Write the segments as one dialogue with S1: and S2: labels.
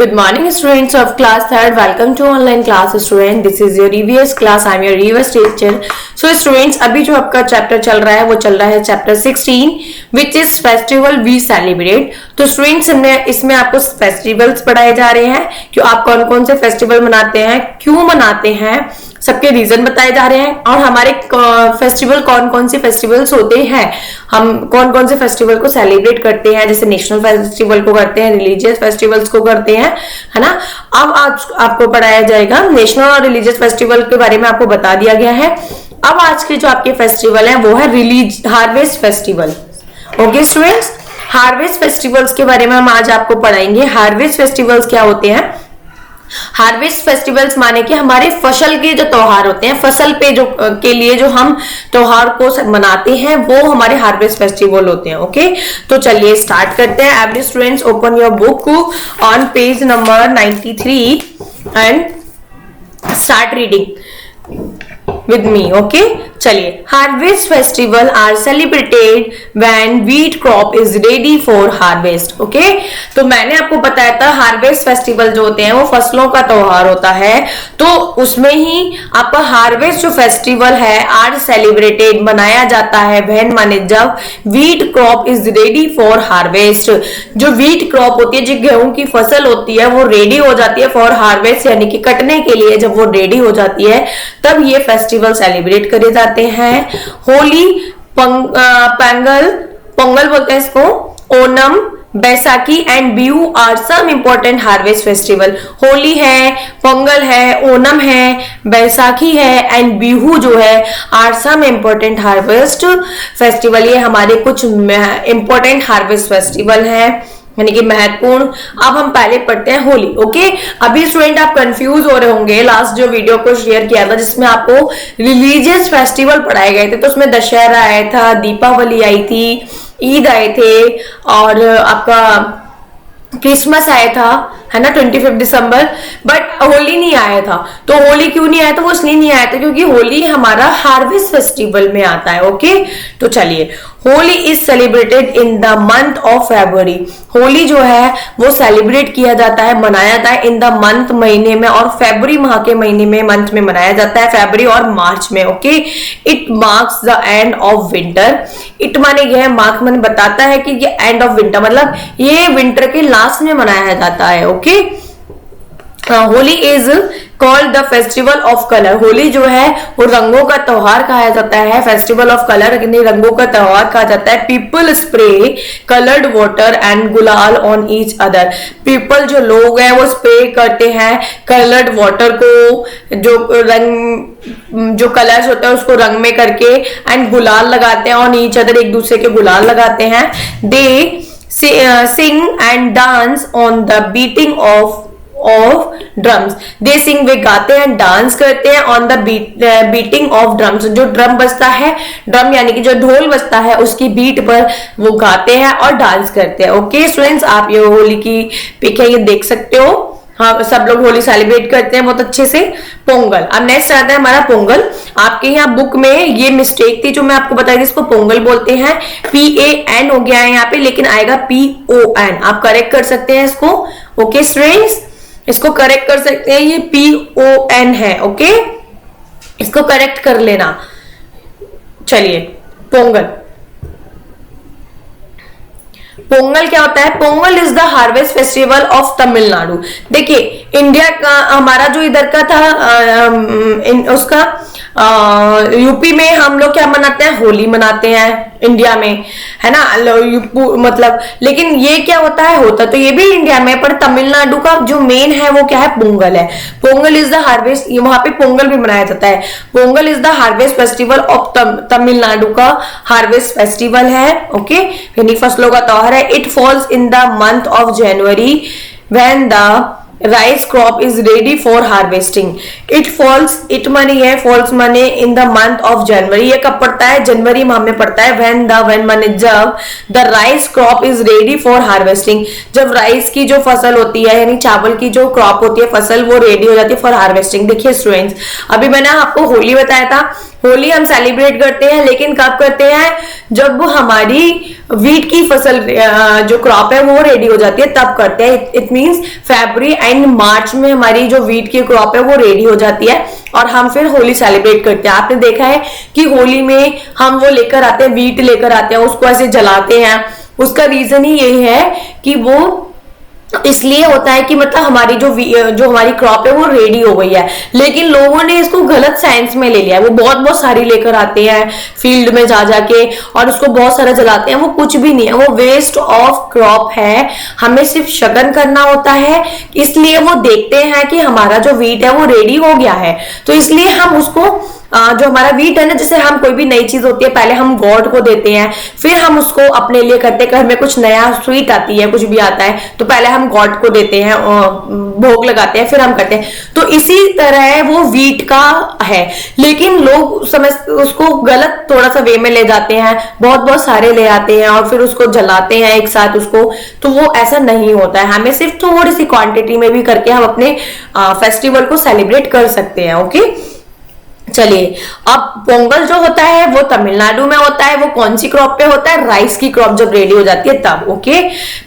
S1: Good morning students of class 3rd. Welcome to online class student. This is your EVS class. I am your EVS teacher. So students, अभी जो आपका chapter चल रहा है वो चल रहा है chapter 16 which is festival we celebrate. तो स्टूडेंट्स इसमें आपको फेस्टिवल्स पढ़ाए जा रहे हैं कि आप कौन कौन से फेस्टिवल मनाते हैं, क्यों मनाते हैं, सबके रीजन बताए जा रहे हैं और हमारे फेस्टिवल कौन कौन से फेस्टिवल्स होते हैं, हम कौन कौन से फेस्टिवल को सेलिब्रेट करते हैं, जैसे नेशनल फेस्टिवल को करते हैं, रिलीजियस फेस्टिवल्स को करते हैं, है ना। अब आज आपको पढ़ाया जाएगा नेशनल और रिलीजियस फेस्टिवल के बारे में, आपको बता दिया गया है। अब आज के जो आपके फेस्टिवल है वो है harvest festival. Okay students, harvest festivals के बारे में हम आज आपको पढ़ाएंगे। हार्वेस्ट फेस्टिवल्स क्या होते हैं? हार्वेस्ट फेस्टिवल्स माने कि हमारे फसल के जो त्योहार होते हैं, फसल पे जो के लिए जो हम त्योहार को मनाते हैं वो हमारे हार्वेस्ट फेस्टिवल होते हैं। ओके, तो चलिए स्टार्ट करते हैं। Every students open your book on page number 93 and start reading with me. Okay, चलिए। Harvest festival are celebrated when wheat crop is ready for harvest. Okay, तो मैंने आपको बताया था हार्वेस्ट फेस्टिवल जो होते हैं वो फसलों का त्योहार होता है, तो उसमें ही आपका हार्वेस्ट जो फेस्टिवल है आर सेलिब्रेटेड मनाया जाता है व्हेन माने जब wheat crop is ready for harvest. जो व्हीट क्रॉप होती है, जो गेहूं की फसल होती है, वो रेडी हो जाती है फॉर हार्वेस्ट, यानी कि कटने के लिए जब वो रेडी हो जाती है तब ये फेस्टिवल सेलिब्रेट करे जाते हैं। होली, पोंगल बोलते हैं इसको, Onam, Baisakhi and Bihu are some important harvest festival. Holi है, पोंगल है, ओनम है, बैसाखी है एंड बिहू जो है are some important harvest festival. ये हमारे कुछ इंपॉर्टेंट हार्वेस्ट फेस्टिवल है, यानी कि महत्वपूर्ण। अब हम पहले पढ़ते हैं होली। ओके, अभी स्टूडेंट आप कंफ्यूज हो रहे होंगे, लास्ट जो वीडियो को शेयर किया था जिसमें आपको रिलीजियस फेस्टिवल पढ़ाए गए थे, तो उसमें दशहरा आया था, दीपावली आई थी, ईद आए थे और आपका क्रिसमस आया था, है ना, 25 दिसंबर, बट होली नहीं आया था। तो होली क्यों नहीं आया था? वो इसलिए नहीं आया था क्योंकि होली हमारा हार्वेस्ट फेस्टिवल में आता है। ओके, तो चलिए। Holi is celebrated in the month of February. Holi जो है वो सेलिब्रेट किया जाता है, मनाया जाता है इन द मंथ, महीने में, और फेब्रुअरी माह के महीने में, मंथ में मनाया जाता है, फेब्रुअरी और मार्च में। Okay, it marks the end of winter. It माने यह, मार्क माने बताता है कि ये एंड ऑफ विंटर, मतलब ये विंटर के लास्ट में मनाया जाता है। Okay, Holi is called the festival of colour. Holi जो है वो रंगों का त्योहार कहा जाता है, फेस्टिवल ऑफ कलर, रंगों का त्योहार कहा जाता है। People spray coloured water and गुलाल ऑन ईच अदर। पीपल जो लोग हैं वो स्प्रे करते हैं कलर्ड वाटर को, जो रंग, जो कलर्स होता है उसको रंग में करके, एंड गुलाल लगाते हैं ऑन ईच अदर, एक दूसरे के गुलाल लगाते हैं। They sing and dance on the beating of drums. They sing, वे गाते हैं, डांस करते हैं on the beating of drums. जो ड्रम बजता है, ड्रम यानी कि जो ढोल बजता है, उसकी बीट पर वो गाते हैं और डांस करते हैं। ओके स्टूडेंट्स, आप ये होली की पिक है, ये देख सकते हो। हाँ, सब लोग होली सेलिब्रेट करते हैं बहुत अच्छे से। पोंगल, अब नेक्स्ट आता है हमारा पोंगल। आपके यहाँ बुक में ये मिस्टेक थी जो मैं आपको बताई थी, इसको पोंगल बोलते हैं, PAN हो गया है यहाँ पे, लेकिन आएगा PON। आप करेक्ट कर सकते हैं इसको। ओके स्टूडेंट्स, इसको करेक्ट कर सकते हैं, ये PON है। ओके, इसको करेक्ट कर लेना। चलिए, पोंगल। पोंगल क्या होता है? Pongal is the harvest festival of Tamil Nadu. देखिए, इंडिया का हमारा जो इधर का था, उसका यूपी में हम लोग क्या मनाते हैं? होली मनाते हैं इंडिया में, है ना, मतलब। लेकिन ये क्या होता है? होता तो ये भी इंडिया में, पर तमिलनाडु का जो मेन है वो क्या है? पोंगल है। पोंगल इज द हार्वेस्ट, वहां पे पोंगल भी मनाया जाता है। Pongal is the harvest festival of Tamil Nadu का हार्वेस्ट फेस्टिवल है। ओके, यानी फसलों का त्योहार है। It falls in the month of January when the rice crop is ready for harvesting. It falls, it माने है, फॉल्स माने in the month of January. ये कब पड़ता है? जनवरी माह में पड़ता है। व्हेन माने जब the rice crop is ready for harvesting, जब राइस की जो फसल होती है, यानी चावल की जो क्रॉप होती है, फसल, वो रेडी हो जाती है फॉर हार्वेस्टिंग। देखिए स्टूडेंट्स, अभी मैंने आपको होली बताया था, होली हम सेलिब्रेट करते हैं, लेकिन कब करते हैं? जब हमारी वीट की फसल जो क्रॉप है वो रेडी हो जाती है तब करते हैं। इट मींस फरवरी एंड मार्च में हमारी जो वीट की क्रॉप है वो रेडी हो जाती है और हम फिर होली सेलिब्रेट करते हैं। आपने देखा है कि होली में हम वो लेकर आते हैं, वीट लेकर आते हैं, उसको ऐसे जलाते हैं। उसका रीजन ही यही है कि वो इसलिए होता है कि मतलब हमारी जो हमारी क्रॉप है वो रेडी हो गई है, लेकिन लोगों ने इसको गलत सेंस में ले लिया है। वो बहुत बहुत सारी लेकर आते हैं फील्ड में जा जाके और उसको बहुत सारा जलाते हैं। वो कुछ भी नहीं है, वो वेस्ट ऑफ क्रॉप है। हमें सिर्फ शगन करना होता है, इसलिए वो देखते हैं कि हमारा जो वीट है वो रेडी हो गया है, तो इसलिए हम उसको जो हमारा वीट है ना, जैसे हम कोई भी नई चीज होती है पहले हम गॉड को देते हैं, फिर हम उसको अपने लिए करते हैं। घर में कुछ नया स्वीट आती है, कुछ भी आता है, तो पहले हम गॉड को देते हैं, भोग लगाते हैं, फिर हम करते हैं। तो इसी तरह वो वीट का है, लेकिन लोग समझ उसको गलत थोड़ा सा वे में ले जाते हैं, बहुत बहुत सारे ले आते हैं और फिर उसको जलाते हैं एक साथ उसको। तो वो ऐसा नहीं होता है, हमें सिर्फ थोड़ी सी क्वांटिटी में भी करके हम अपने फेस्टिवल को सेलिब्रेट कर सकते हैं। ओके, चलिए, अब पोंगल जो होता है वो तमिलनाडु में होता है। वो कौन सी क्रॉप पे होता है? राइस की क्रॉप जब रेडी हो जाती है तब। Okay,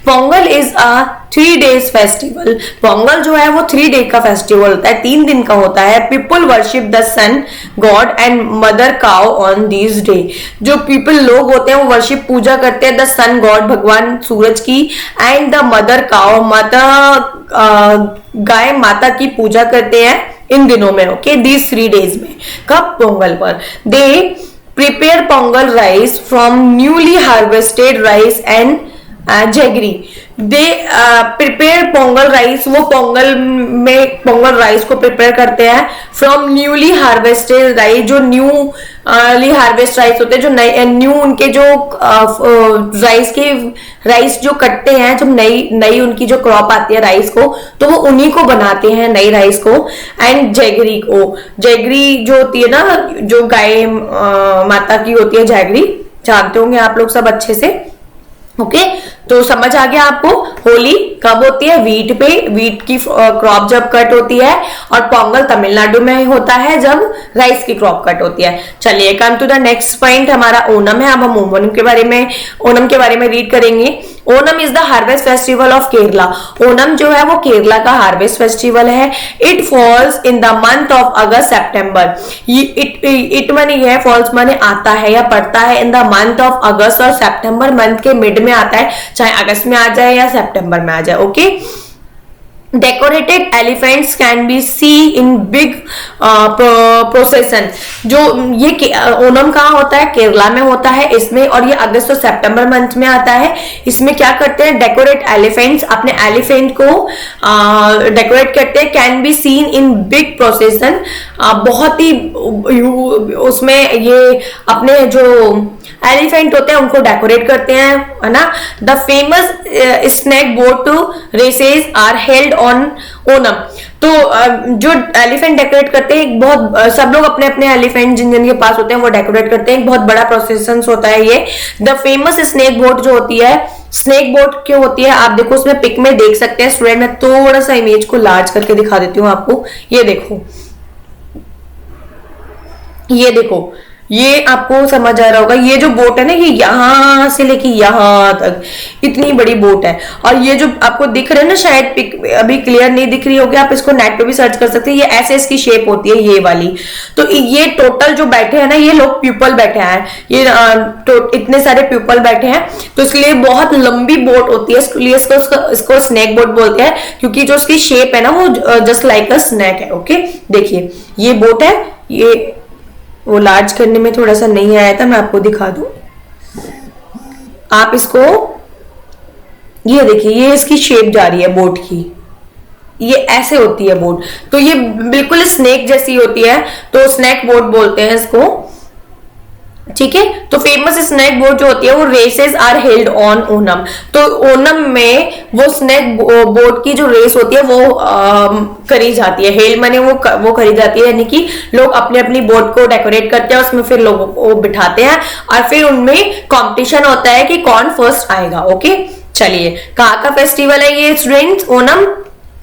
S1: Pongal is a 3 days festival. Pongal जो है वो 3 day का फेस्टिवल होता है, 3 दिन का होता है। People worship the sun god and mother cow on this day. जो पीपल लोग होते हैं वो वर्शिप पूजा करते हैं द सन गॉड, भगवान सूरज की, एंड द मदर काउ, माता गाय माता की पूजा करते हैं इन दिनों में। ओके, दीज 3 days में। कब? पोंगल पर। They prepare Pongal rice from newly harvested rice and jaggery. They prepare Pongal rice, वो पोंगल राइस को प्रिपेयर करते हैं फ्रॉम न्यूली हार्वेस्टेड राइस। जो न्यूली हार्वेस्ट राइस होते हैं, जो न्यू उनके जो राइस जो कटते हैं, जब नई उनकी जो क्रॉप आती है राइस को, तो वो उन्हीं को बनाते हैं, नई राइस को। एंड जैगरी को, जैगरी जो होती है ना, जो गाय माता की होती है, जैगरी जानते होंगे आप लोग सब अच्छे से। ओके, तो समझ आ गया आपको। होली कब होती है? वीट पे, वीट की क्रॉप जब कट होती है, और पोंगल तमिलनाडु में होता है जब राइस की क्रॉप कट होती है। चलिए, come to the next point, हमारा ओणम है। अब हम ओणम के बारे में रीड करेंगे। Onam is the harvest festival of Kerala. Onam जो है वो केरला का हार्वेस्ट फेस्टिवल है। It falls in the month of August September. It माने यह फॉल्स माने आता है या पड़ता है इन द मंथ ऑफ अगस्त, और सेप्टेम्बर मंथ के मिड में आता है, चाहे अगस्त में आ जाए या सितंबर में आ जाए। Okay, decorated elephants can be see in big procession. जो ये ओणम कहाँ होता है? केरला में होता है इसमें, और ये अगस्त और सितंबर मंथ में आता है। इसमें क्या करते हैं? डेकोरेट एलिफेंट्स, अपने एलिफेंट को डेकोरेट करते हैं। Can be seen in big प्रोसेसन, बहुत ही उसमें ये अपने जो एलिफेंट होते हैं उनको डेकोरेट करते हैं, है ना। The famous snake boat races are held on Onam. तो जो एलिफेंट डेकोरेट करते हैं, बहुत सब लोग अपने अपने एलिफेंट जिन के पास होते हैं वो डेकोरेट करते हैं। बहुत बड़ा प्रोसेसन होता है ये। द फेमस स्नेक बोट जो होती है, स्नेक बोट क्यों होती है आप देखो, उसमें पिक में देख सकते हैं स्टूडेंट। मैं थोड़ा सा इमेज को लार्ज करके दिखा देती हूँ आपको। ये देखो, ये देखो, ये आपको समझ आ रहा होगा। ये जो बोट है ना, ये यहां से लेके यहां तक इतनी बड़ी बोट है। और ये जो आपको दिख रहा है ना, शायद पिक अभी क्लियर नहीं दिख रही होगी, आप इसको नेट पे भी सर्च कर सकते हैं। ये ऐसे इसकी शेप होती है, ये वाली। तो ये टोटल जो बैठे हैं ना, ये लोग प्यूपल बैठे हैं, ये इतने सारे प्यूपल बैठे हैं, तो इसलिए बहुत लंबी बोट होती है। इसलिए इसको स्नेक बोट बोलते हैं, क्योंकि जो उसकी शेप है ना वो जस्ट लाइक अ स्नैक है। ओके, देखिए ये बोट है, ये वो लार्ज करने में थोड़ा सा नहीं आया था, मैं आपको दिखा दूं। आप इसको ये देखिए, ये इसकी शेप जा रही है बोट की, ये ऐसे होती है बोट। तो ये बिल्कुल स्नेक जैसी होती है, तो स्नेक बोट बोलते हैं इसको। ठीक है, तो फेमस स्नेक बोट जो होती है वो races are held on Onam. तो ओणम में वो स्नेक बोट की जो रेस होती है वो करी जाती है। हेल्ड माने वो करी जाती है, यानी कि लोग अपनी अपनी बोट को डेकोरेट करते हैं, उसमें फिर लोगों को बिठाते हैं और फिर उनमें कंपटीशन होता है कि कौन फर्स्ट आएगा। ओके, चलिए, कहाँ का फेस्टिवल है ये स्टूडेंट्स? ओणम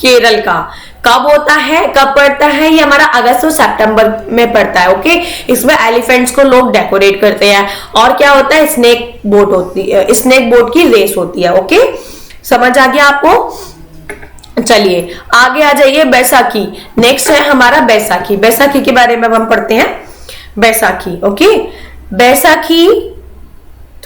S1: केरल का। कब होता है, कब पड़ता है, ये हमारा अगस्त और सितंबर में पड़ता है। ओके, इसमें एलिफेंट्स को लोग डेकोरेट करते हैं। और क्या होता है, स्नेक बोट होती है, स्नेक बोट की रेस होती है। ओके, समझ आ गया आपको। चलिए आगे आ जाइए, बैसाखी नेक्स्ट है हमारा। बैसाखी, बैसाखी के बारे में हम पढ़ते हैं। बैसाखी, ओके, बैसाखी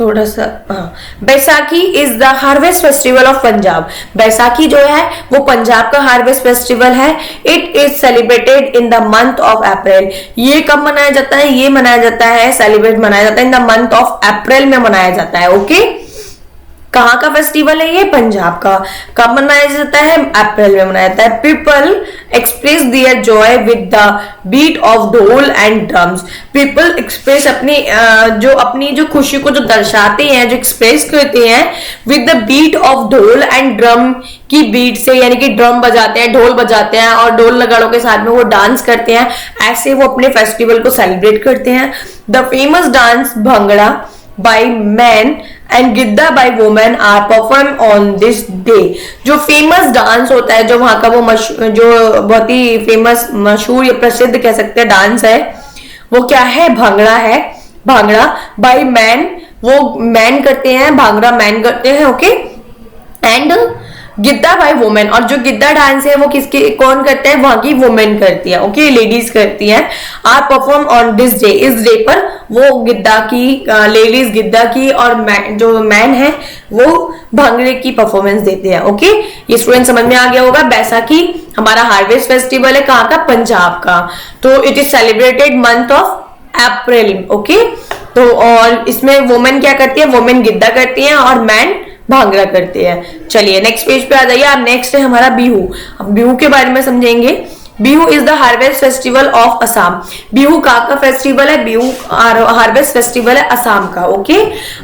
S1: थोड़ा सा, हाँ, Baisakhi is the harvest festival of Punjab. Baisakhi जो है वो पंजाब का हार्वेस्ट फेस्टिवल है। It is celebrated in the month of April. ये कब मनाया जाता है, ये मनाया जाता है, सेलिब्रेट मनाया जाता है in the month of April में मनाया जाता है। ओके, कहाँ का फेस्टिवल है ये, पंजाब का। कब मनाया जाता है, अप्रैल में मनाया जाता है। People express their joy with the beat of dhol and drums. People express अपनी जो खुशी को जो दर्शाते हैं, जो एक्सप्रेस करते हैं with the beat of dhol and drum की बीट से, यानी कि ड्रम बजाते हैं, ढोल बजाते हैं और ढोल नगाड़ों के साथ में वो डांस करते हैं। ऐसे वो अपने फेस्टिवल को सेलिब्रेट करते हैं। The famous dance bhangra by men and Giddha by women are performed on this day। जो फेमस डांस होता है, जो वहां का वो जो बहुत ही फेमस, मशहूर या प्रसिद्ध कह सकते हैं डांस है, वो क्या है, भांगड़ा है। भांगड़ा by men, वो मैन करते हैं, भांगड़ा मैन करते हैं। Okay, and Giddha by women, और जो गिद्दा डांस है वो किसके, कौन करते हैं, वहां की वुमेन करती है। ओके, लेडीज करती हैं। Are perform on this day, इस डे पर वो गिद्दा की, लेडीज गिद्दा की और जो मैन है वो भांगड़े की परफॉर्मेंस देते हैं। ओके, ये स्टूडेंट समझ में आ गया होगा। बैसाखी हमारा हार्वेस्ट फेस्टिवल है, कहाँ का, पंजाब का। तो it is celebrated month of April. Okay, तो और इसमें वुमेन क्या करती है, वुमेन गिद्दा करती है और मैन भांगड़ा करते हैं। चलिए नेक्स्ट पेज पे आ जाइए आप। नेक्स्ट है हमारा बिहू। अब बिहू के बारे में समझेंगे। Bihu is the harvest festival of Assam. Bihu का फेस्टिवल है, बिहू हार्वेस्ट फेस्टिवल है असम का। ओके,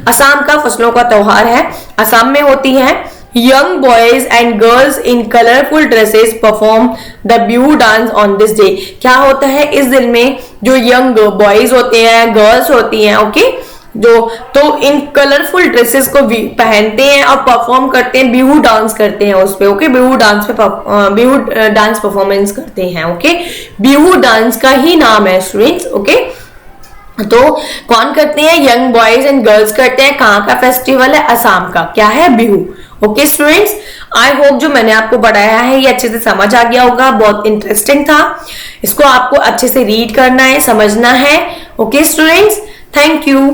S1: असम का फसलों का त्योहार है। असम में होती है। Young boys and girls in colourful dresses perform the Bihu dance on this day. क्या होता है इस दिन में, जो यंग बॉयज होते हैं, गर्ल्स होती हैं, ओके, जो तो इन कलरफुल ड्रेसेस को पहनते हैं और परफॉर्म करते हैं, बिहू डांस करते हैं उस पे। ओके, बिहू डांस परफॉर्मेंस करते हैं। ओके, बिहू डांस का ही नाम है स्टूडेंट्स। ओके, तो कौन करते हैं, यंग बॉयज एंड गर्ल्स करते हैं। कहाँ का फेस्टिवल है, असम का। क्या है, Bihu. Okay students, I hope जो मैंने आपको पढ़ाया है ये अच्छे से समझ आ गया होगा। बहुत इंटरेस्टिंग था, इसको आपको अच्छे से रीड करना है, समझना है। Okay students, thank you.